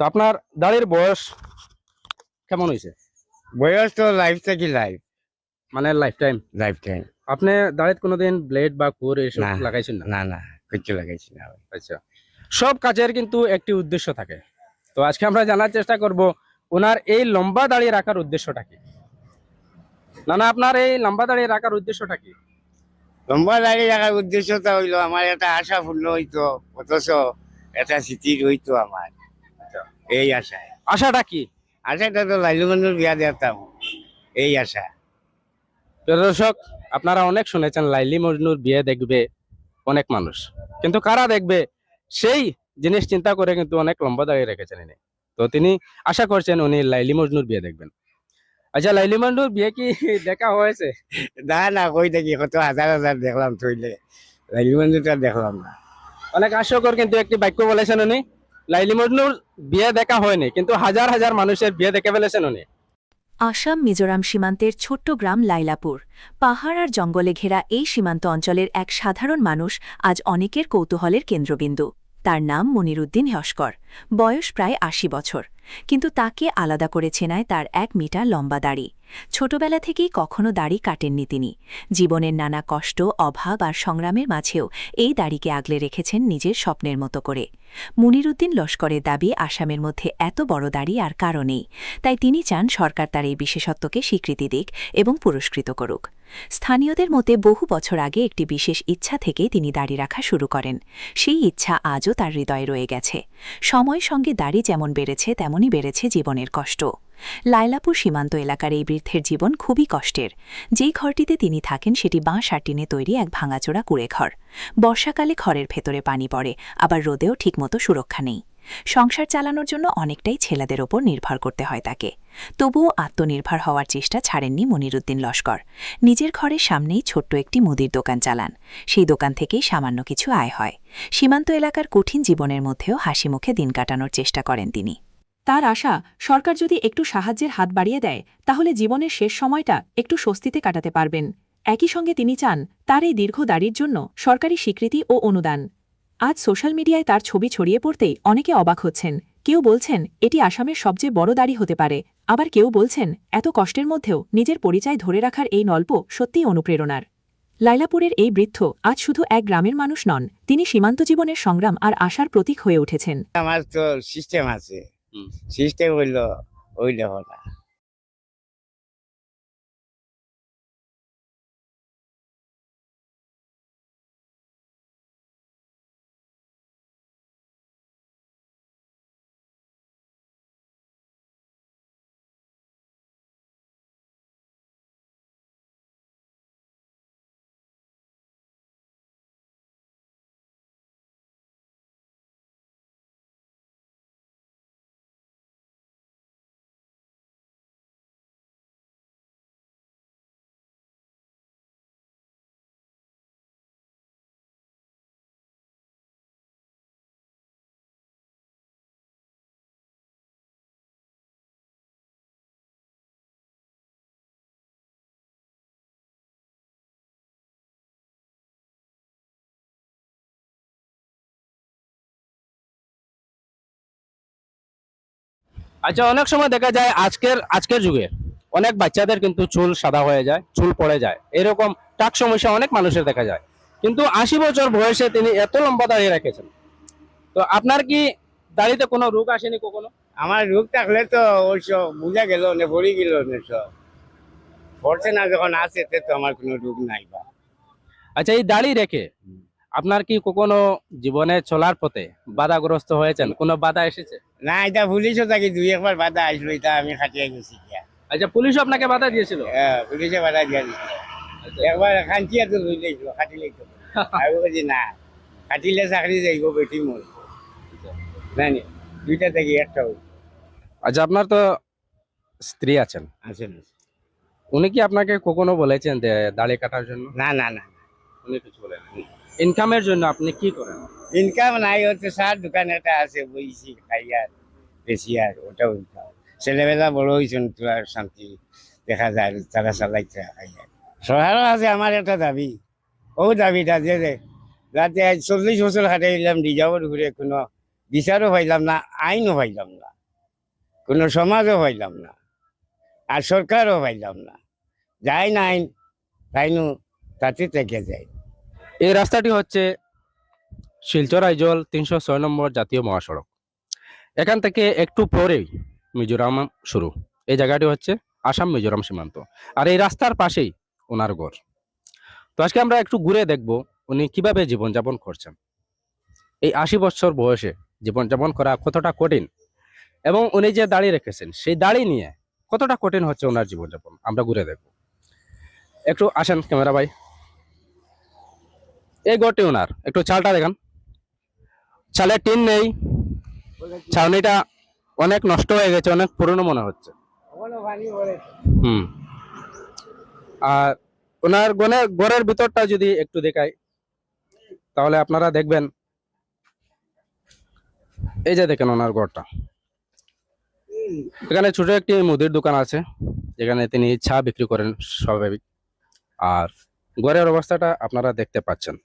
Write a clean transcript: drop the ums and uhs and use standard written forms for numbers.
তো আপনার দাড়ির বয়স কেমন হয়েছে? বয়স তো লাইফ থেকে লাইফ মানে লাইফ টাইম? Life time. আপনি দাড়িত কোনোদিন ব্লেড বা কোর এসব না লাগাইছেন না? না না কিচ্ছু লাগাইছি না। আচ্ছা, সব কাজের কিন্তু একটি উদ্দেশ্য থাকে। তো আজকে আমরা জানার চেষ্টা করব ওনার এই লম্বা দাড়ি রাখার উদ্দেশ্যটা কি। না না, আপনার এই লম্বা দাড়ি রাখার উদ্দেশ্যটা কি? লম্বা দাঁড়িয়ে রাখার উদ্দেশ্যটা হইলো আমার একটা আশা পূর্ণ হইতো, অথচ একটা স্মৃতি রইতো আমার। আচ্ছা, এই আশায় আশাটা কি? আশাটা তো লাইলু মঞ্জুর বিয়া দেখতাম, এই আশা। প্রিয় দর্শক, আপনারা অনেক শুনেছেন লাইলি মজনুর বিয়ে দেখবে অনেক মানুষ, কিন্তু কারা দেখবে সেই জিনিস চিন্তা করে কিন্তু অনেক লম্বা দাঁড়িয়ে রেখেছেন ইনি। তো তিনি আশা করছেন উনি লাইলি মজনুর বিয়ে দেখবেন। আচ্ছা, লাইলি মজনুর বিয়ে কি দেখা হয়েছে? না না, কই দেখি কত হাজার হাজার দেখলাম থইলে, লাইলু মঞ্জুরটা দেখলাম না। অনেক হাস্যকর কিন্তু একটি বাক্য বলেছেন উনি, লাইলি মজনুর বিয়ে দেখা হয়নি কিন্তু হাজার হাজার মানুষের বিয়ে দেখে ফেলেছেন উনি। আসাম মিজোরাম সীমান্তের ছোট্ট গ্রাম লাইলাপুর। পাহাড় আর জঙ্গলে ঘেরা এই সীমান্ত অঞ্চলের এক সাধারণ মানুষ আজ অনেকের কৌতূহলের কেন্দ্রবিন্দু। তার নাম মনিরুদ্দিন লস্কর। বয়স প্রায় ৮০ বছর, কিন্তু তাকে আলাদা করে চেনায় তার ১ মিটার লম্বা দাড়ি। ছোটবেলা থেকেই কখনো দাড়ি কাটেননি তিনি। জীবনের নানা কষ্ট, অভাব আর সংগ্রামের মাঝেও এই দাড়িকে আগলে রেখেছেন নিজের স্বপ্নের মতো করে। মনিরুদ্দিন লস্করের দাবি, আসামের মধ্যে এত বড় দাড়ি আর কারো নেই। তাই তিনি চান সরকার তার এই বিশেষত্বকে স্বীকৃতি দিক এবং পুরস্কৃত করুক। স্থানীয়দের মতে বহু বছর আগে একটি বিশেষ ইচ্ছা থেকেই তিনি দাড়ি রাখা শুরু করেন। সেই ইচ্ছা আজও তার হৃদয়ে রয়ে গেছে। সময়ের সঙ্গে দাড়ি যেমন বেড়েছে তেমনই বেড়েছে জীবনের কষ্ট। লাইলাপুর সীমান্ত এলাকার এই বৃদ্ধের জীবন খুবই কষ্টের। যেই ঘরটিতে তিনি থাকেন সেটি বাঁশ আর টিনে তৈরি এক ভাঙাচোরা কুঁড়েঘর। বর্ষাকালে ঘরের ভেতরে পানি পড়ে, আবার রোদেও ঠিকমতো সুরক্ষা নেই। সংসার চালানোর জন্য অনেকটাই ছেলেদের ওপর নির্ভর করতে হয় তাকে। তবুও আত্মনির্ভর হওয়ার চেষ্টা ছাড়েননি মনিরুদ্দিন লস্কর। নিজের ঘরের সামনেই ছোট্ট একটি মুদির দোকান চালান। সেই দোকান থেকেই সামান্য কিছু আয় হয়। সীমান্ত এলাকার কঠিন জীবনের মধ্যেও হাসি মুখে দিন কাটানোর চেষ্টা করেন তিনি। তার আশা, সরকার যদি একটু সাহায্যের হাত বাড়িয়ে দেয় তাহলে জীবনের শেষ সময়টা একটু স্বস্তিতে কাটাতে পারবেন। একই সঙ্গে তিনি চান তার এই দীর্ঘ দাড়ির জন্য সরকারি স্বীকৃতি ও অনুদান। আজ সোশ্যাল মিডিয়ায় তার ছবি ছড়িয়ে পড়তেই অনেকে অবাক হচ্ছেন। কেউ বলছেন এটি আসামের সবচেয়ে বড় দাড়ি হতে পারে, আবার কেউ বলছেন এত কষ্টের মধ্যেও নিজের পরিচয় ধরে রাখার এই গল্প সত্যিই অনুপ্রেরণার। লাইলাপুরের এই বৃদ্ধ আজ শুধু এক গ্রামের মানুষ নন, তিনি সীমান্ত জীবনের সংগ্রাম আর আশার প্রতীক হয়ে উঠেছেন। আমার তো সিস্টেম আছে, সিস্টেম হইলো ওই লেখা। আচ্ছা, অনেক সময় দেখা যায় আজকের আজকের যুগে অনেক বাচ্চাদের কিন্তু চুল সাদা হয়ে যায়, চুল পড়ে যায়, এরকম টাক সমস্যা অনেক মানুষের দেখা যায়। কিন্তু ৮০ বছর বয়সে তিনি এত লম্বা দাড়ি রেখেছেন। তো আপনার কি দাড়িতে কোনো রোগ আসেনি কখনো? আমার রোগ থাকলে তো ওইসব বুঝা গেল না, পড়ে গেল না, সব পড়ছে না, যখন আছে তে তো আমার কোনো রোগ নাই বা। আচ্ছা, এই দাড়ি রেখে আপনার কি কখনো জীবনে চলার পথে বাধাগ্রস্ত হয়েছেন? কোনো বাধা এসেছে? না, এটা পুলিশও থাকি দুই একবার বাধা আসলো, এটা আমি খাটিয়ে গেছি গিয়া। আচ্ছা, পুলিশ আপনাকে বাধা দিয়েছিল? পুলিশে বাধা দিয়া দিছিল। একবার খান্তিয়া তো লই লাইছিল, খাটিলেই তো আমি বলছি না, খাটিলে চাকরি যাইব, বেটি মরব জানি, দুইটা থেকে একটা হইব। আচ্ছা, আপনার তো স্ত্রী আছেন, আছে না? উনি কি আপনাকে কখনো বলেছেন যে দাড়ি কাটার জন্য? না না না, উনি কিছু বলেন? ইনকামের জন্য আপনি কি করেন? ইনকাম নাই, হচ্ছে সার দোকান একটা আছে, বইছি খাই আর বেশি, আর ওটাও ইনকাম। ছেলেবেলা বড় হয়েছেন তো আর শান্তি দেখা যায়, তারা চালাইতে খাই আর। সহায়ও আছে আমার একটা দাবি, ও দাবিটা যে যাতে আজ 40 বছর খাটাইলাম, রিজার্ভের ঘুরে কোনো বিচারও পাইলাম না, আইনও পাইলাম না, কোনো সমাজও পাইলাম না, আর সরকারও পাইলাম না। যাই না আইন তাইনু তাতে থেকে যায়। এই রাস্তাটি হচ্ছে শিলচর আইজল 306 নম্বর জাতীয় মহাসড়ক। এখান থেকে একটু পরেই মিজোরাম শুরু। এই জায়গাটি হচ্ছে আসাম মিজোরাম সীমান্ত, আর এই রাস্তার পাশেই ওনার ঘর। তো আজকে আমরা একটু ঘুরে দেখব উনি কিভাবে জীবনযাপন করছেন। এই 80 বছর বয়সে জীবনযাপন করা কতটা কঠিন, এবং উনি যে দাড়ি রেখেছেন সেই দাড়ি নিয়ে কতটা কঠিন হচ্ছে ওনার জীবনযাপন, আমরা ঘুরে দেখব। একটু আসেন ক্যামেরা ভাই। এই ঘরটি ওনার, একটু চালটা দেখান। চালের টিন নেই, ছাউনিটা অনেক নষ্ট হয়ে গেছে, অনেক পুরনো মনে হচ্ছে। হুম। আর ওনার ঘরের ভিতরটা যদি একটু দেখাই তাহলে আপনারা দেখবেন, এই যে দেখেন ওনার ঘরটা। এখানে ছোট একটি মুদির দোকান আছে, যেখানে তিনি চা বিক্রি করেন স্বাভাবিক। আর ঘরের অবস্থাটা আপনারা দেখতে পাচ্ছেন।